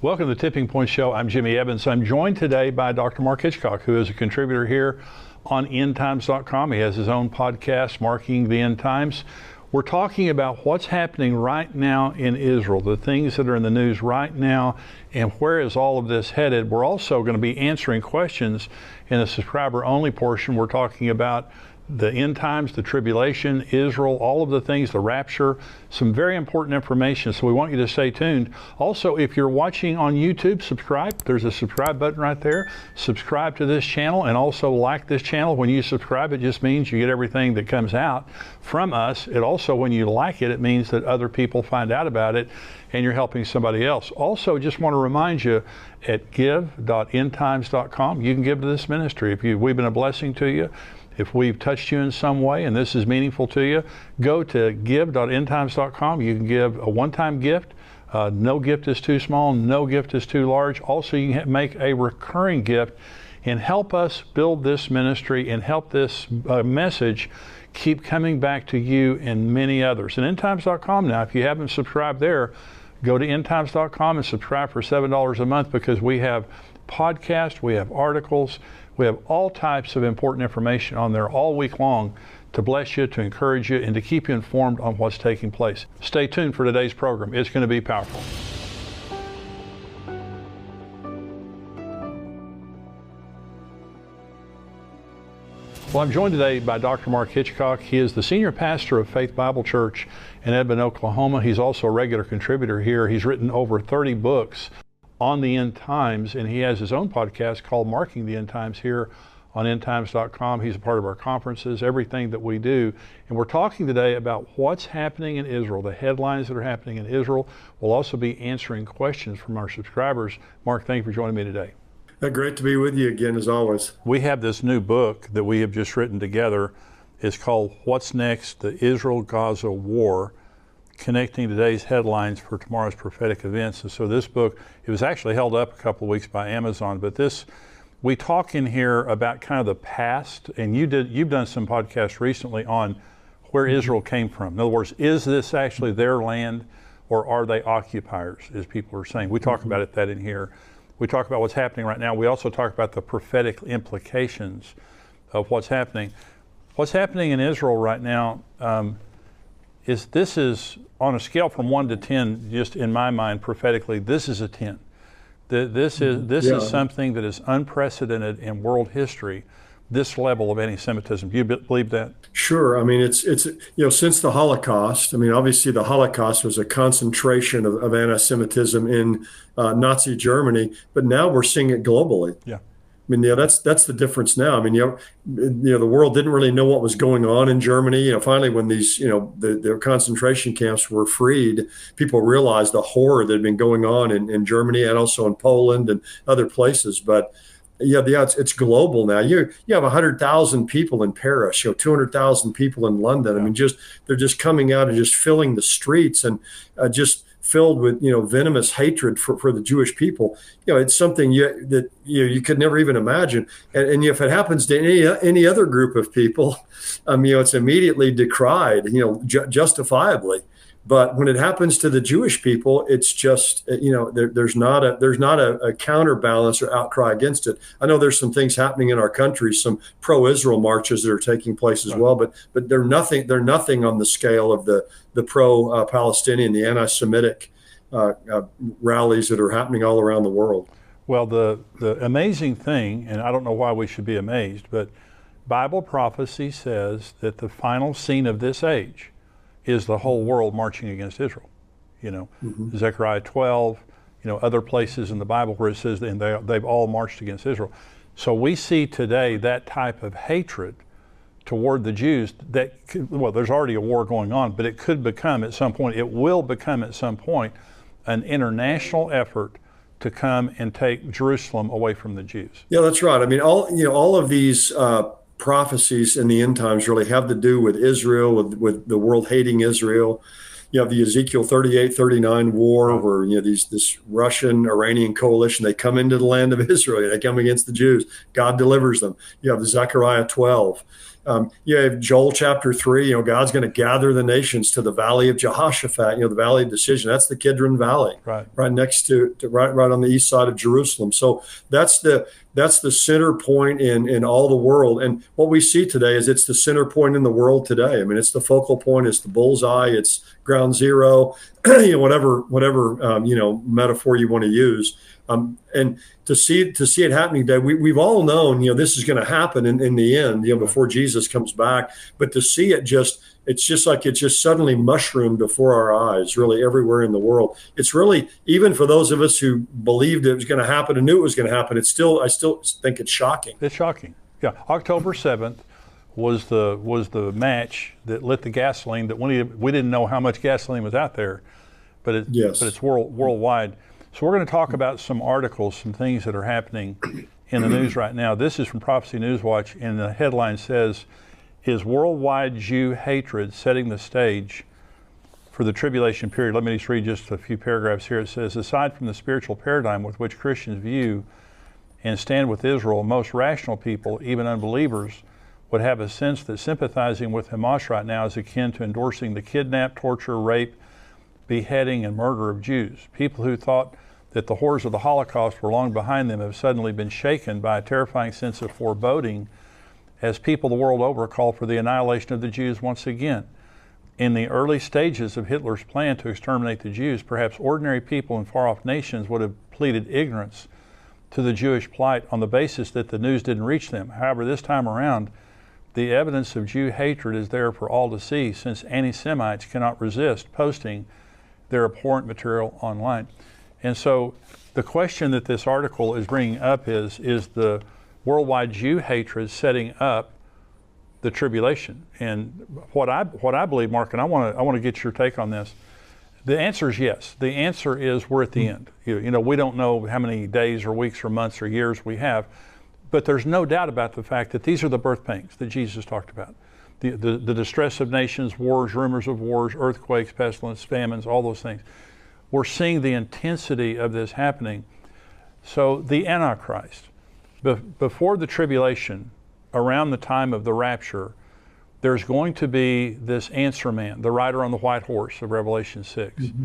Welcome to the Tipping Point Show. I'm Jimmy Evans. I'm joined today by Dr. Mark Hitchcock, who is a contributor here on endtimes.com. He has his own podcast, Marking the End Times. We're talking about what's happening right now in Israel, the things that are in the news right now, and where is all of this headed. We're also going to be answering questions in the subscriber-only portion. We're talking about the end times, the tribulation, Israel, all of the things, the rapture, some very important information. So we want you to stay tuned. Also, if you're watching on YouTube, subscribe. There's a subscribe button right there. Subscribe to this channel and also like this channel. When you subscribe, it just means you get everything that comes out from us. It also, when you like it, it means that other people find out about it and you're helping somebody else. Also, just want to remind you at give.endtimes.com, you can give to this ministry. If we've been a blessing to you, if we've touched you in some way and this is meaningful to you, go to give.endtimes.com. You can give a one-time gift. No gift is too small, no gift is too large. Also, you can make a recurring gift and help us build this ministry and help this message keep coming back to you and many others. And endtimes.com now, if you haven't subscribed there, go to endtimes.com and subscribe for $7 a month, because we have podcasts, we have articles, we have all types of important information on there all week long to bless you, to encourage you, and to keep you informed on what's taking place. Stay tuned for today's program. It's going to be powerful. Well, I'm joined today by Dr. Mark Hitchcock. He is the senior pastor of Faith Bible Church in Edmond, Oklahoma. He's also a regular contributor here. He's written over 30 books on the end times, and he has his own podcast called Marking the End Times here on endtimes.com. He's a part of our conferences, everything that we do. And we're talking today about what's happening in Israel, the headlines that are happening in Israel. We'll also be answering questions from our subscribers. Mark, thank you for joining me today. Great to be with you again, as always. We have this new book that we have just written together. It's called What's Next? The Israel-Gaza War, Connecting Today's Headlines for Tomorrow's Prophetic Events. And so this book, it was actually held up a couple of weeks by Amazon, but we talk in here about kind of the past, and you've done some podcasts recently on where Israel came from. In other words, is this actually their land, or are they occupiers, as people are saying? We talk about that in here. We talk about what's happening right now. We also talk about the prophetic implications of what's happening. What's happening in Israel right now is on a scale from 1 to 10, just in my mind prophetically, this is a 10. This is something that is unprecedented in world history, this level of anti-Semitism. Do you believe that? Sure. I mean, it's since the Holocaust, I mean, obviously the Holocaust was a concentration of anti-Semitism in Nazi Germany, but now we're seeing it globally. Yeah. I mean, that's the difference now. I mean, the world didn't really know what was going on in Germany. Finally, when these, the concentration camps were freed, people realized the horror that had been going on in Germany and also in Poland and other places. But it's global now. You have 100,000 people in Paris, 200,000 people in London. Yeah. I mean, they're just coming out and just filling the streets and just filled with venomous hatred for the Jewish people. It's something that you could never even imagine. And if it happens to any other group of people, it's immediately decried, justifiably. But when it happens to the Jewish people, it's just there's not a counterbalance or outcry against it. I know there's some things happening in our country, some pro-Israel marches that are taking place as well, but they're nothing on the scale of the pro-Palestinian, the anti-Semitic rallies that are happening all around the world. Well, the amazing thing, and I don't know why we should be amazed, but Bible prophecy says that the final scene of this age is the whole world marching against Israel. Zechariah 12, other places in the Bible where it says and they've all marched against Israel. So we see today that type of hatred toward the Jews there's already a war going on, but it could become at some point, it will become at some point, an international effort to come and take Jerusalem away from the Jews. Yeah, that's right. I mean, all of these prophecies in the end times really have to do with Israel, with the world hating Israel. you have the Ezekiel 38, 39 war where, this Russian Iranian coalition, they come into the land of Israel, they come against the Jews, God delivers them. You have the Zechariah 12. You have Joel chapter 3, God's going to gather the nations to the valley of Jehoshaphat, the valley of decision. That's the Kidron Valley, right next to right on the east side of Jerusalem. So that's the center point in all the world. And what we see today is it's the center point in the world today. I mean, it's the focal point, it's the bullseye, it's ground zero, whatever metaphor you want to use. And to see it happening today, we've all known, this is going to happen in the end, before Jesus comes back. But to see it it's just suddenly mushroomed before our eyes, really everywhere in the world. It's really, even for those of us who believed it was going to happen and knew it was going to happen, I still think it's shocking. It's shocking. Yeah, October 7th was the match that lit the gasoline. That we didn't know how much gasoline was out there, but it's worldwide. So we're going to talk about some articles, some things that are happening in the news right now. This is from Prophecy Newswatch, and the headline says, "Is worldwide Jew hatred setting the stage for the tribulation period?" Let me just read just a few paragraphs here. It says, "Aside from the spiritual paradigm with which Christians view and stand with Israel, most rational people, even unbelievers, would have a sense that sympathizing with Hamas right now is akin to endorsing the kidnap, torture, rape, beheading, and murder of Jews. People who thought that the horrors of the Holocaust were long behind them have suddenly been shaken by a terrifying sense of foreboding as people the world over call for the annihilation of the Jews once again. In the early stages of Hitler's plan to exterminate the Jews, perhaps ordinary people in far-off nations would have pleaded ignorance to the Jewish plight on the basis that the news didn't reach them. However, this time around, the evidence of Jew hatred is there for all to see, since anti-Semites cannot resist posting their abhorrent material online." And so the question that this article is bringing up is the worldwide Jew hatred setting up the tribulation? And what I believe, Mark, and I want to get your take on this. The answer is yes. The answer is we're at the end. We don't know how many days or weeks or months or years we have, but there's no doubt about the fact that these are the birth pangs that Jesus talked about. The distress of nations, wars, rumors of wars, earthquakes, pestilence, famines, all those things. We're seeing the intensity of this happening. So the Antichrist, before the tribulation, around the time of the rapture, there's going to be this answer man, the rider on the white horse of Revelation 6. Mm-hmm.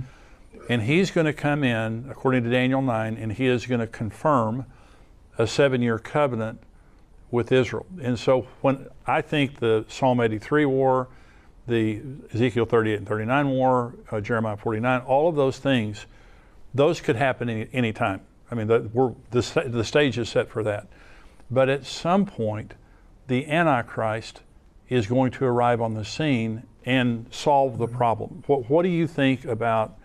And he's going to come in, according to Daniel 9, and he is going to confirm a 7-year covenant with Israel. And so when I think the Psalm 83 war, the Ezekiel 38 and 39 war, Jeremiah 49, all of those things, those could happen any time. I mean, the stage is set for that. But at some point, the Antichrist is going to arrive on the scene and solve the problem. What do you think about,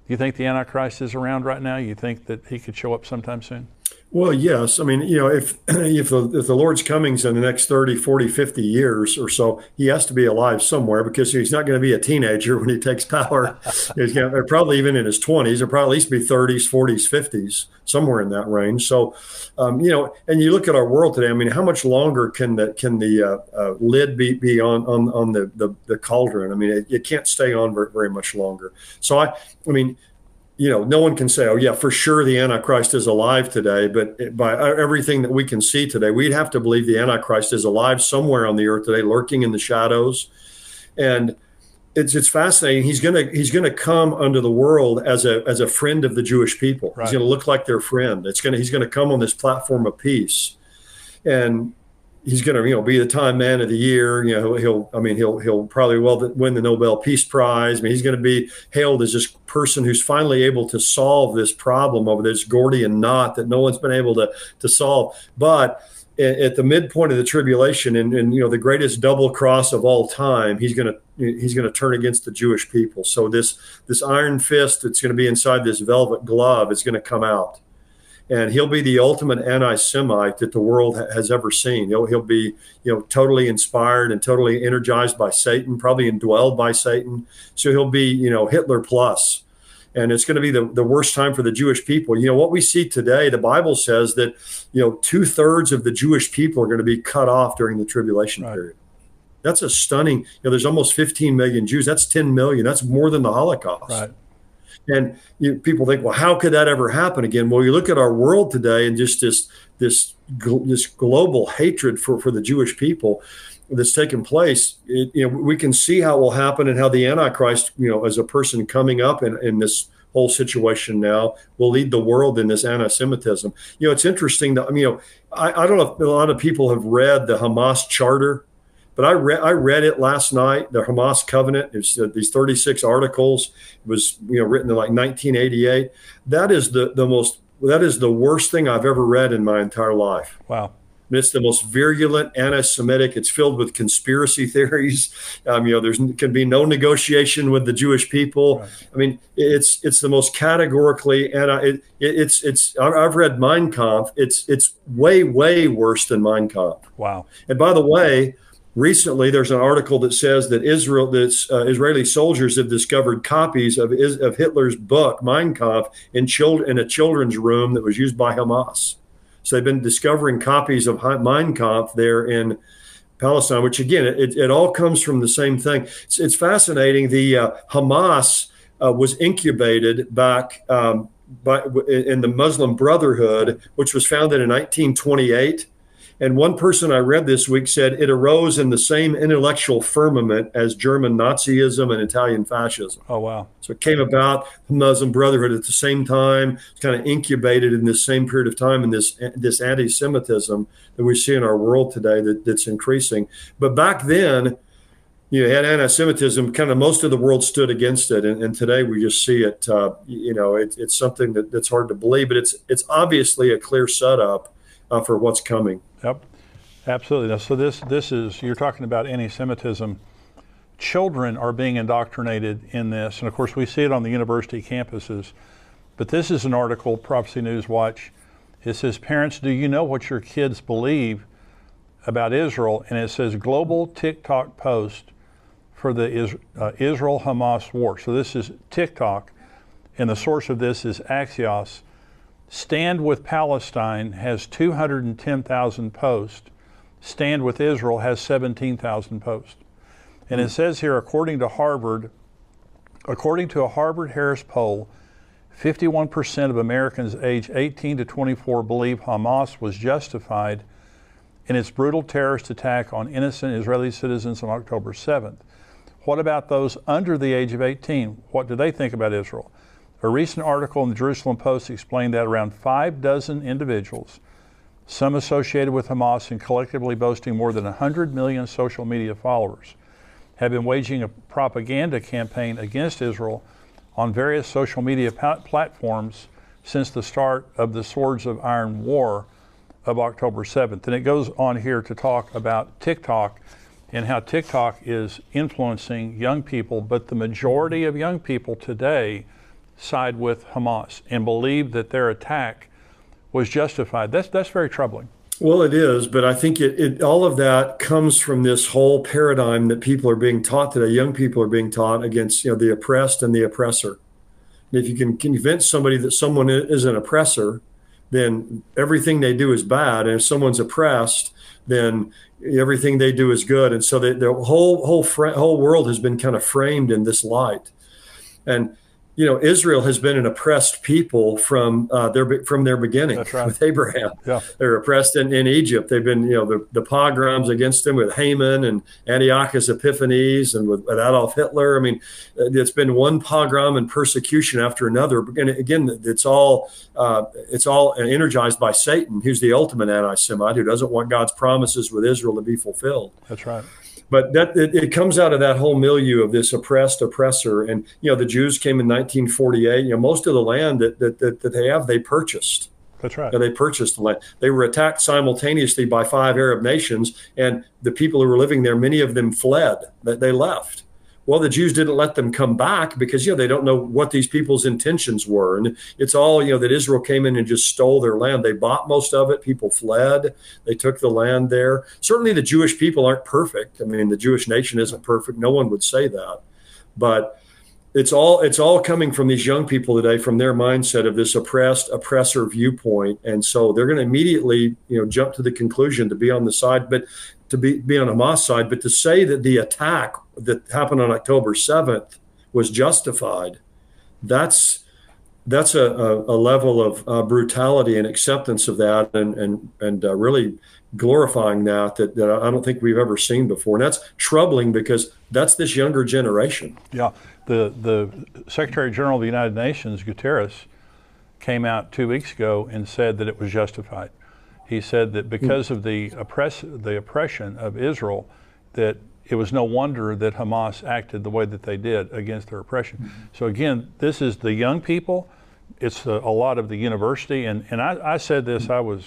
do you think the Antichrist is around right now? You think that he could show up sometime soon? Well, yes. I mean, if the Lord's coming's in the next 30, 40, 50 years or so, he has to be alive somewhere, because he's not going to be a teenager when he takes power. He's going to, probably even in his 20s, or probably at least be 30s, 40s, 50s, somewhere in that range. So, and you look at our world today. I mean, how much longer can the lid be on the cauldron? I mean, it can't stay on very much longer. So I mean. No one can say, oh, yeah, for sure the Antichrist is alive today. But by everything that we can see today, we'd have to believe the Antichrist is alive somewhere on the earth today, lurking in the shadows. And it's fascinating. He's gonna come unto the world as a friend of the Jewish people. Right. He's going to look like their friend. He's going to come on this platform of peace. And he's going to, be the Time Man of the Year. He'll probably win the Nobel Peace Prize. I mean, he's going to be hailed as this person who's finally able to solve this problem over this Gordian knot that no one's been able to solve. But at the midpoint of the tribulation, and the greatest double cross of all time, he's going to turn against the Jewish people. So this iron fist that's going to be inside this velvet glove is going to come out. And he'll be the ultimate anti-Semite that the world has ever seen. He'll be, totally inspired and totally energized by Satan, probably indwelled by Satan. So he'll be, Hitler plus. And it's going to be the worst time for the Jewish people. What we see today, the Bible says that, 2/3 of the Jewish people are going to be cut off during the tribulation period. That's a stunning, there's almost 15 million Jews. That's 10 million. That's more than the Holocaust. Right. And people think, well, how could that ever happen again? Well, you look at our world today and just this global hatred for the Jewish people that's taken place. We can see how it will happen, and how the Antichrist, as a person coming up in this whole situation now, will lead the world in this anti-Semitism. It's interesting that, I don't know if a lot of people have read the Hamas charter, but I read it last night, the Hamas covenant. It's these 36 articles. It was written in like 1988. That is the worst thing I've ever read in my entire life. Wow. It's the most virulent anti-Semitic. It's filled with conspiracy theories. Can be no negotiation with the Jewish people. Right. I mean, it's the most categorically anti. I've read Mein Kampf. It's way worse than Mein Kampf. Wow. And by the way, recently there's an article that says that Israeli soldiers have discovered copies of Hitler's book Mein Kampf in a children's room that was used by Hamas. So they've been discovering copies of Mein Kampf there in Palestine, which again, it all comes from the same thing. It's fascinating. The Hamas was incubated back in the Muslim Brotherhood, which was founded in 1928. And one person I read this week said it arose in the same intellectual firmament as German Nazism and Italian fascism. Oh, wow. So it came about, the Muslim Brotherhood at the same time. It's kind of incubated in this same period of time in this anti-Semitism that we see in our world today that's increasing. But back then, you had anti-Semitism, kind of most of the world stood against it. And today we just see it, it's something that's hard to believe, but it's obviously a clear setup for what's coming. Yep, absolutely. Now, so this is, you're talking about anti-Semitism. Children are being indoctrinated in this, and of course we see it on the university campuses. But this is an article, Prophecy News Watch. It says, parents, do you know what your kids believe about Israel? And it says, global TikTok post for the Israel-Hamas war. So this is TikTok, and the source of this is Axios. Stand with Palestine has 210,000 posts. Stand with Israel has 17,000 posts. And it says here, according to a Harvard-Harris poll, 51% of Americans aged 18 to 24 believe Hamas was justified in its brutal terrorist attack on innocent Israeli citizens on October 7th. What about those under the age of 18? What do they think about Israel? A recent article in the Jerusalem Post explained that around 6 individuals, some associated with Hamas and collectively boasting more than 100 million social media followers, have been waging a propaganda campaign against Israel on various social media platforms since the start of the Swords of Iron War of October 7th. And it goes on here to talk about TikTok and how TikTok is influencing young people, but the majority of young people today side with Hamas and believe that their attack was justified. That's very troubling. Well, it is, but I think all of that comes from this whole paradigm that people are being taught today. Young people are being taught against, the oppressed and the oppressor. And if you can convince somebody that someone is an oppressor, then everything they do is bad. And if someone's oppressed, then everything they do is good. And so the whole world has been kind of framed in this light. And Israel has been an oppressed people from their beginning. That's right. With Abraham. Yeah. They're oppressed in Egypt. They've been, the pogroms against them with Haman and Antiochus Epiphanes and with Adolf Hitler. I mean, it's been one pogrom and persecution after another. And again, it's all energized by Satan, who's the ultimate anti-Semite, who doesn't want God's promises with Israel to be fulfilled. That's right. But it comes out of that whole milieu of this oppressed oppressor. And, the Jews came in 1948. Most of the land that they have, they purchased. That's right. They purchased the land. They were attacked simultaneously by 5 Arab nations. And the people who were living there, many of them fled. They left. Well, the Jews didn't let them come back because, they don't know what these people's intentions were. And it's all, that Israel came in and just stole their land. They bought most of it. People fled. They took the land there. Certainly the Jewish people aren't perfect. I mean, the Jewish nation isn't perfect. No one would say that. But it's all coming from these young people today, from their mindset of this oppressor viewpoint. And so they're going to immediately, jump to the conclusion to be on the side. But to be on Hamas side, but to say that the attack that happened on October 7th was justified, that's a level of brutality and acceptance of that, and really glorifying that I don't think we've ever seen before. And that's troubling because that's this younger generation. Yeah, the Secretary General of the United Nations, Guterres, came out 2 weeks ago and said that it was justified. He said that because of the oppression of Israel, that it was no wonder that Hamas acted the way that they did against their oppression. So again, this is the young people. It's a lot of the university. And I said this, I was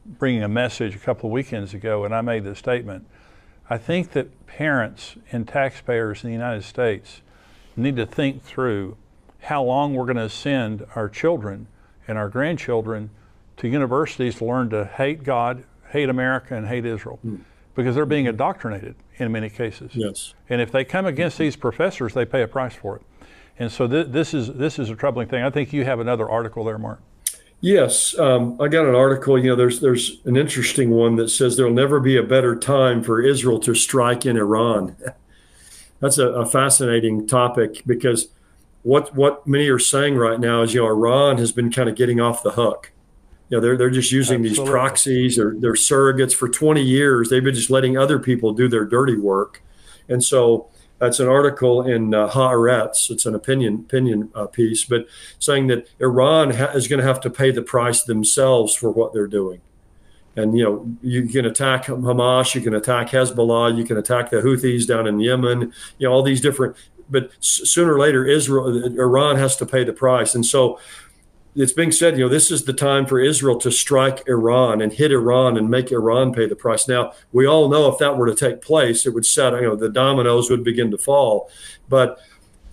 bringing a message a couple of weekends ago, and I made this statement. I think that parents and taxpayers in the United States need to think through how long we're going to send our children and our grandchildren to universities to learn to hate God, hate America, and hate Israel, because they're being indoctrinated in many cases. Yes. And if they come against these professors, they pay a price for it. And so this is a troubling thing. I think you have another article there, Mark. Yes, I got an article. There's an interesting one that says there'll never be a better time for Israel to strike in Iran. That's a fascinating topic, because what many are saying right now is, Iran has been kind of getting off the hook. They're just using these proxies, or they're surrogates. For 20 years. They've been just letting other people do their dirty work. And so that's an article in Haaretz. It's an opinion piece, but saying that Iran is going to have to pay the price themselves for what they're doing. And, you can attack Hamas, you can attack Hezbollah, you can attack the Houthis down in Yemen, all these different, but sooner or later, Iran has to pay the price. And so it's being said, this is the time for Israel to strike Iran and hit Iran and make Iran pay the price. Now, we all know if that were to take place, it would set, the dominoes would begin to fall. But,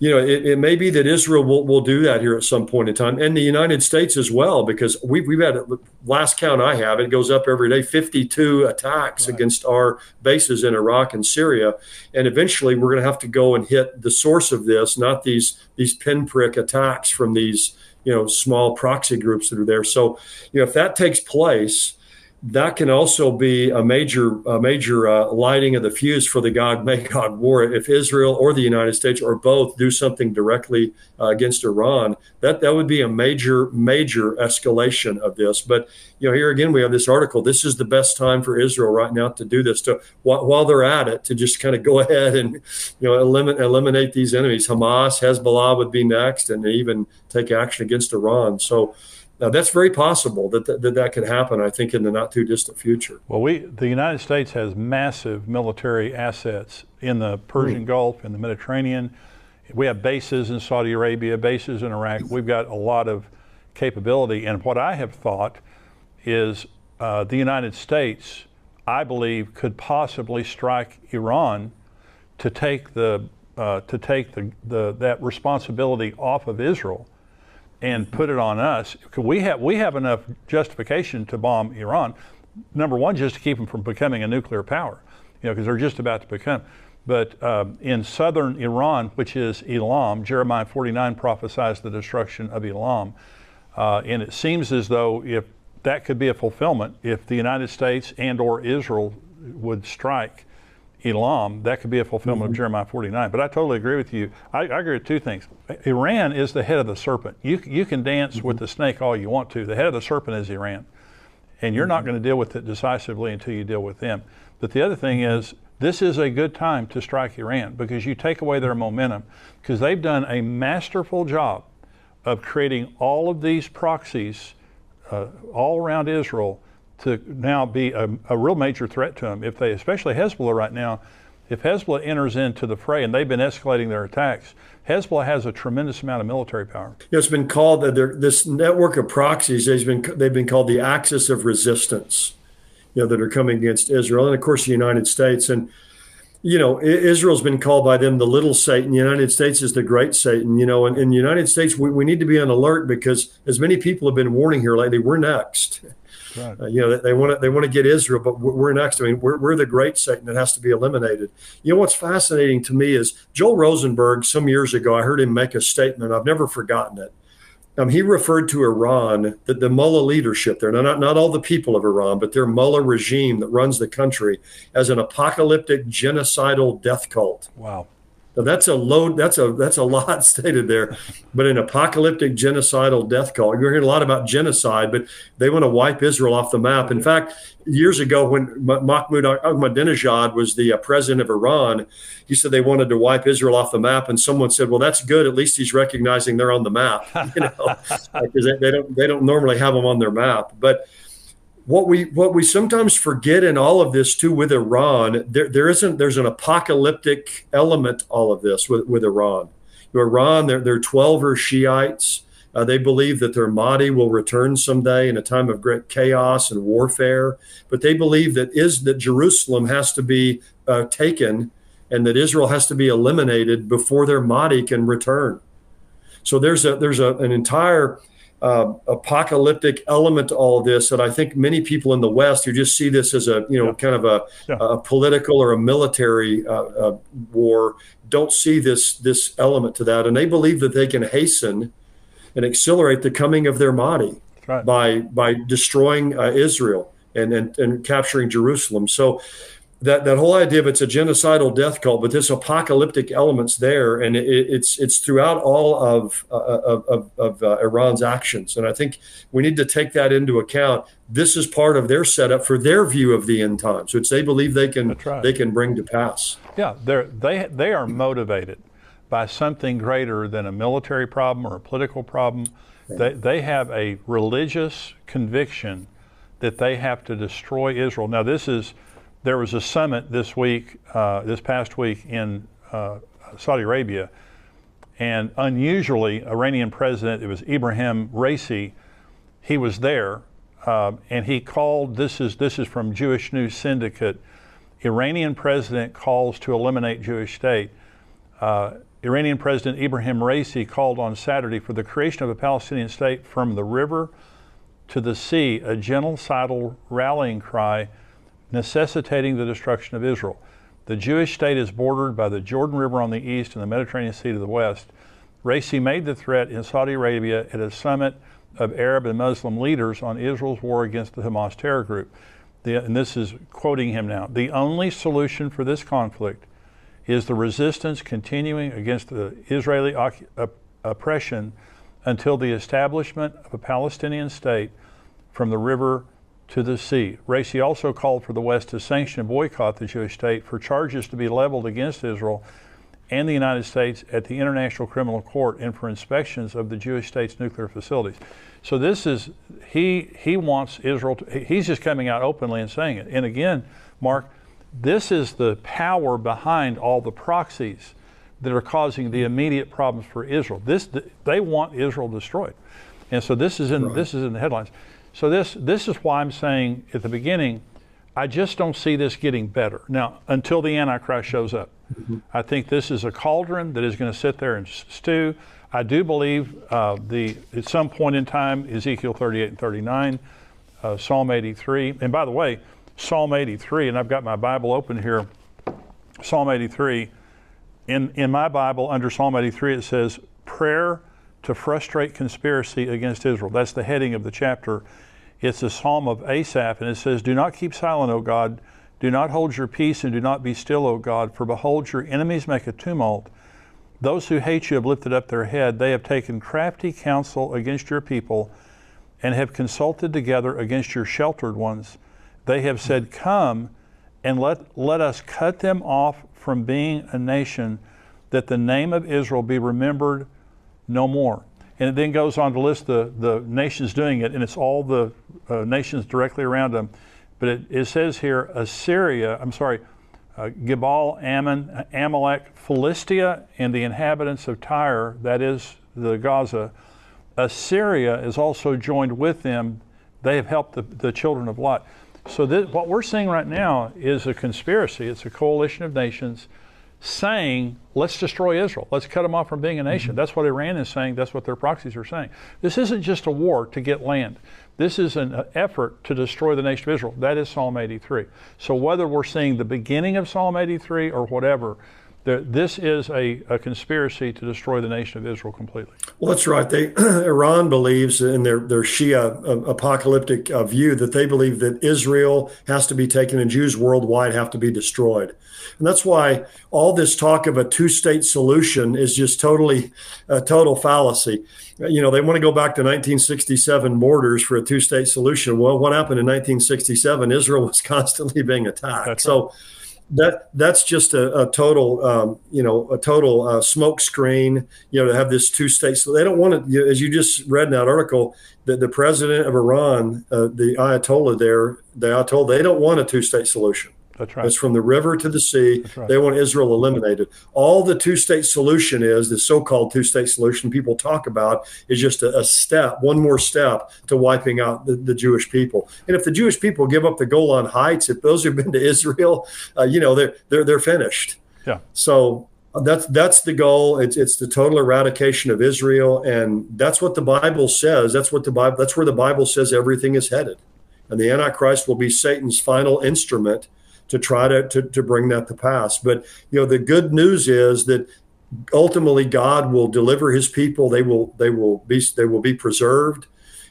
it may be that Israel will do that here at some point in time, and the United States as well, because we've had, last count I have, it goes up every day, 52 attacks against our bases in Iraq and Syria. And eventually we're going to have to go and hit the source of this, not these pinprick attacks from these small proxy groups that are there. So, if that takes place, that can also be a major lighting of the fuse for the God war. If Israel or the United States or both do something directly against Iran, that would be a major escalation of this. But here again, we have this article. This is the best time for Israel right now to do this, to while they're at it, to just kind of go ahead and eliminate these enemies. Hamas, Hezbollah would be next, and even take action against Iran. So that's very possible that could happen, I think, in the not too distant future. Well, the United States has massive military assets in the Persian Gulf, in the Mediterranean. We have bases in Saudi Arabia, bases in Iraq. We've got a lot of capability. And what I have thought is the United States, I believe, could possibly strike Iran to take that responsibility off of Israel and put it on us. We have enough justification to bomb Iran. Number one, just to keep them from becoming a nuclear power, because they're just about to become. But in southern Iran, which is Elam, Jeremiah 49 prophesies the destruction of Elam. And it seems as though if that could be a fulfillment, if the United States and or Israel would strike Elam, that could be a fulfillment of Jeremiah 49. But I totally agree with you. I agree with two things. Iran is the head of the serpent. You can dance with the snake all you want to. The head of the serpent is Iran. And you're not going to deal with it decisively until you deal with them. But the other thing is, this is a good time to strike Iran, because you take away their momentum, because they've done a masterful job of creating all of these proxies all around Israel to now be a real major threat to them. If they, especially Hezbollah right now, if Hezbollah enters into the fray, and they've been escalating their attacks, Hezbollah has a tremendous amount of military power. It's been called this network of proxies. They've been called the axis of resistance, that are coming against Israel, and of course the United States. And Israel's been called by them the little Satan. The United States is the great Satan. And in the United States, we need to be on alert, because as many people have been warning here lately, we're next. Right. They want to get Israel, but we're next. I mean, we're the great Satan that has to be eliminated. What's fascinating to me is Joel Rosenberg. Some years ago, I heard him make a statement. I've never forgotten it. He referred to Iran, the mullah leadership there, not all the people of Iran, but their mullah regime that runs the country, as an apocalyptic genocidal death cult. Wow. Now that's a load. That's a lot stated there, but an apocalyptic genocidal death cult. You're hearing a lot about genocide, but they want to wipe Israel off the map. In fact, years ago when Mahmoud Ahmadinejad was the president of Iran, he said they wanted to wipe Israel off the map, and someone said, "Well, that's good. At least he's recognizing they're on the map, because they don't normally have them on their map." But what we sometimes forget in all of this too with Iran, there's an apocalyptic element to all of this with Iran. Iran, they're 12er Shiites. They believe that their Mahdi will return someday in a time of great chaos and warfare. But they believe that Jerusalem has to be taken, and that Israel has to be eliminated before their Mahdi can return. So there's an entire apocalyptic element to all of this that I think many people in the West who just see this as a kind of a political or a military war don't see this element to that, and they believe that they can hasten and accelerate the coming of their Mahdi by destroying Israel and capturing Jerusalem. So that whole idea of it's a genocidal death cult, but this apocalyptic element's there, and it's throughout all of Iran's actions. And I think we need to take that into account. This is part of their setup for their view of the end times, which they believe they can bring to pass. Yeah, they are motivated by something greater than a military problem or a political problem. They have a religious conviction that they have to destroy Israel. Now, there was a summit this past week in Saudi Arabia, and unusually, Iranian president, it was Ibrahim Raisi, he was there, and he called, this is from Jewish News Syndicate, Iranian president calls to eliminate Jewish state. Iranian President Ibrahim Raisi called on Saturday for the creation of a Palestinian state from the river to the sea, a genocidal rallying cry necessitating the destruction of Israel. The Jewish state is bordered by the Jordan River on the east and the Mediterranean Sea to the west. Raisi made the threat in Saudi Arabia at a summit of Arab and Muslim leaders on Israel's war against the Hamas terror group. And this is quoting him now. The only solution for this conflict is the resistance continuing against the Israeli oppression until the establishment of a Palestinian state from the river to the sea. Raisi also called for the West to sanction and boycott the Jewish state for charges to be leveled against Israel and the United States at the International Criminal Court and for inspections of the Jewish state's nuclear facilities. So this is, he wants Israel to, he's just coming out openly and saying it. And again, Mark, this is the power behind all the proxies that are causing the immediate problems for Israel. They want Israel destroyed. And so this is in the headlines. So this is why I'm saying at the beginning, I just don't see this getting better. Now, until the Antichrist shows up. Mm-hmm. I think this is a cauldron that is going to sit there and stew. I do believe at some point in time, Ezekiel 38 and 39, Psalm 83. And by the way, Psalm 83, and I've got my Bible open here, Psalm 83. In my Bible, under Psalm 83, it says, prayer to frustrate conspiracy against Israel. That's the heading of the chapter. It's a psalm of Asaph, and it says, do not keep silent, O God. Do not hold your peace, and do not be still, O God. For behold, your enemies make a tumult. Those who hate you have lifted up their head. They have taken crafty counsel against your people, and have consulted together against your sheltered ones. They have said, come, and let us cut them off from being a nation, that the name of Israel be remembered no more. And it then goes on to list the nations doing it, and it's all the nations directly around them. But it says here, Gebal, Ammon, Amalek, Philistia, and the inhabitants of Tyre, that is the Gaza. Assyria is also joined with them. They have helped the children of Lot. So what we're seeing right now is a conspiracy. It's a coalition of nations saying, let's destroy Israel. Let's cut them off from being a nation. Mm-hmm. That's what Iran is saying. That's what their proxies are saying. This isn't just a war to get land. This is an effort to destroy the nation of Israel. That is Psalm 83. So whether we're seeing the beginning of Psalm 83 or whatever, This is a conspiracy to destroy the nation of Israel completely. Well, that's right. Iran believes in their Shia apocalyptic view that they believe that Israel has to be taken and Jews worldwide have to be destroyed. And that's why all this talk of a two-state solution is just totally a total fallacy. They want to go back to 1967 borders for a two-state solution. Well, what happened in 1967? Israel was constantly being attacked. That's so that's just a total smoke screen, to have this two states. So they don't want to, as you just read in that article, that the president of Iran, the Ayatollah there, they don't want a two-state solution. That's right. It's from the river to the sea. That's right. They want Israel eliminated. All the two-state solution is, the so-called two-state solution people talk about, is just a step, one more step to wiping out the Jewish people. And if the Jewish people give up the Golan Heights, if those who've been to Israel, they're finished. Yeah. So that's the goal. It's the total eradication of Israel, and that's what the Bible says. That's where the Bible says everything is headed, and the Antichrist will be Satan's final instrument to try to bring that to pass. But the good news is that ultimately God will deliver his people. They will be preserved,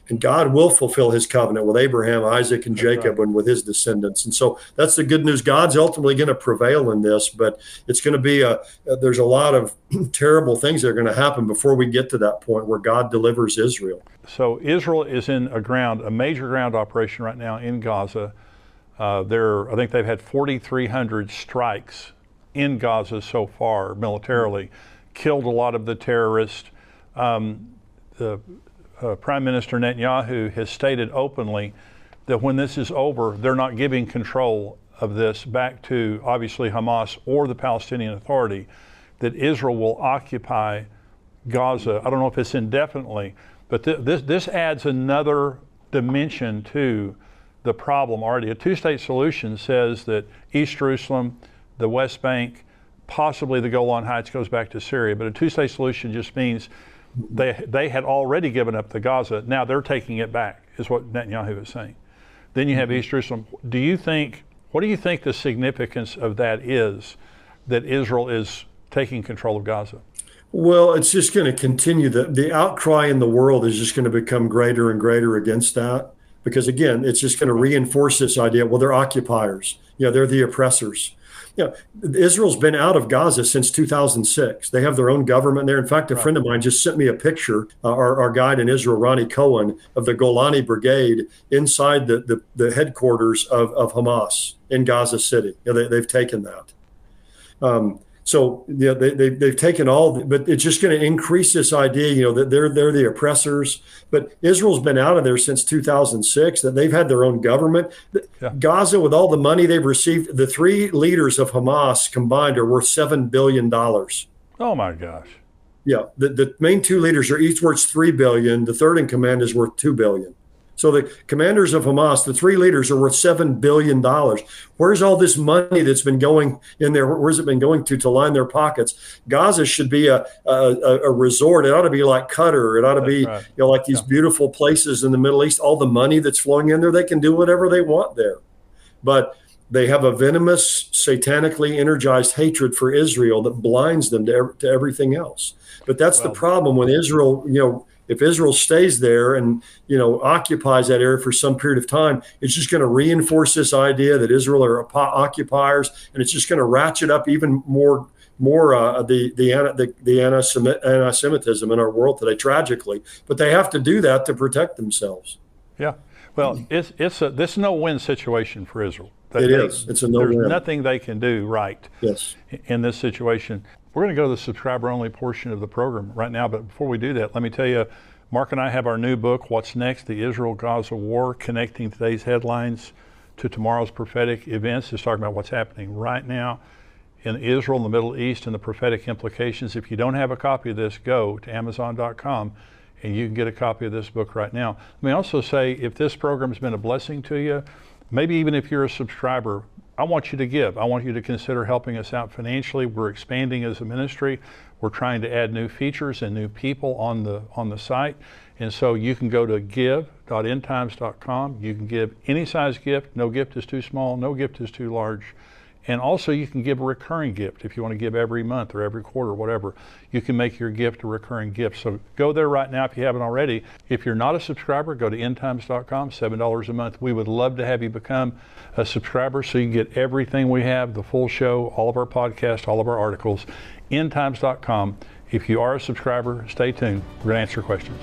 and God will fulfill his covenant with Abraham, Isaac, and Jacob, and with his descendants. And so that's the good news. God's ultimately going to prevail in this, but it's going to be there's a lot of terrible things that are going to happen before we get to that point where God delivers Israel. So Israel is in a major ground operation right now in Gaza. I think they've had 4,300 strikes in Gaza so far militarily, killed a lot of the terrorists. The Prime Minister Netanyahu has stated openly that when this is over, they're not giving control of this back to obviously Hamas or the Palestinian Authority, that Israel will occupy Gaza. I don't know if it's indefinitely, but this adds another dimension to the problem already. A two-state solution says that East Jerusalem, the West Bank, possibly the Golan Heights goes back to Syria. But a two-state solution just means they had already given up the Gaza. Now they're taking it back, is what Netanyahu is saying. Then you have East Jerusalem. What do you think the significance of that is, that Israel is taking control of Gaza? Well, it's just going to continue. The outcry in the world is just going to become greater and greater against that. Because again, it's just going to reinforce this idea. Well, they're occupiers. They're the oppressors. Israel's been out of Gaza since 2006. They have their own government there. In fact, a friend of mine just sent me a picture, our guide in Israel, Ronnie Cohen, of the Golani Brigade inside the headquarters of Hamas in Gaza City. They've taken that. So they've taken but it's just going to increase this idea, that they're the oppressors. But Israel's been out of there since 2006. That they've had their own government. Yeah. Gaza, with all the money they've received, the three leaders of Hamas combined are worth $7 billion. Oh my gosh! Yeah, the main two leaders are each worth $3 billion. The third in command is worth $2 billion. So the commanders of Hamas, the three leaders, are worth $7 billion. Where's all this money that's been going in there? Where's it been going to line their pockets? Gaza should be a resort. It ought to be like Qatar. It ought to be like these beautiful places in the Middle East. All the money that's flowing in there, they can do whatever they want there. But they have a venomous, satanically energized hatred for Israel that blinds them to everything else. But that's the problem when Israel, if Israel stays there and, occupies that area for some period of time, it's just going to reinforce this idea that Israel are occupiers, and it's just going to ratchet up even more the anti-Semitism in our world today, tragically. But they have to do that to protect themselves. Yeah. Well, this is a no-win situation for Israel. It's a no-win. There's nothing they can do right in this situation. We're going to go to the subscriber-only portion of the program right now, but before we do that, let me tell you, Mark and I have our new book, What's Next? The Israel-Gaza War, connecting today's headlines to tomorrow's prophetic events. It's talking about what's happening right now in Israel, in the Middle East, and the prophetic implications. If you don't have a copy of this, go to Amazon.com and you can get a copy of this book right now. Let me also say, if this program has been a blessing to you, maybe even if you're a subscriber, I want you to give. I want you to consider helping us out financially. We're expanding as a ministry. We're trying to add new features and new people on the site. And so you can go to give.endtimes.com. You can give any size gift. No gift is too small. No gift is too large. And also you can give a recurring gift. If you want to give every month or every quarter, whatever, you can make your gift a recurring gift. So go there right now if you haven't already. If you're not a subscriber, go to endtimes.com, $7 a month. We would love to have you become a subscriber so you can get everything we have, the full show, all of our podcasts, all of our articles, endtimes.com. If you are a subscriber, stay tuned. We're going to answer questions.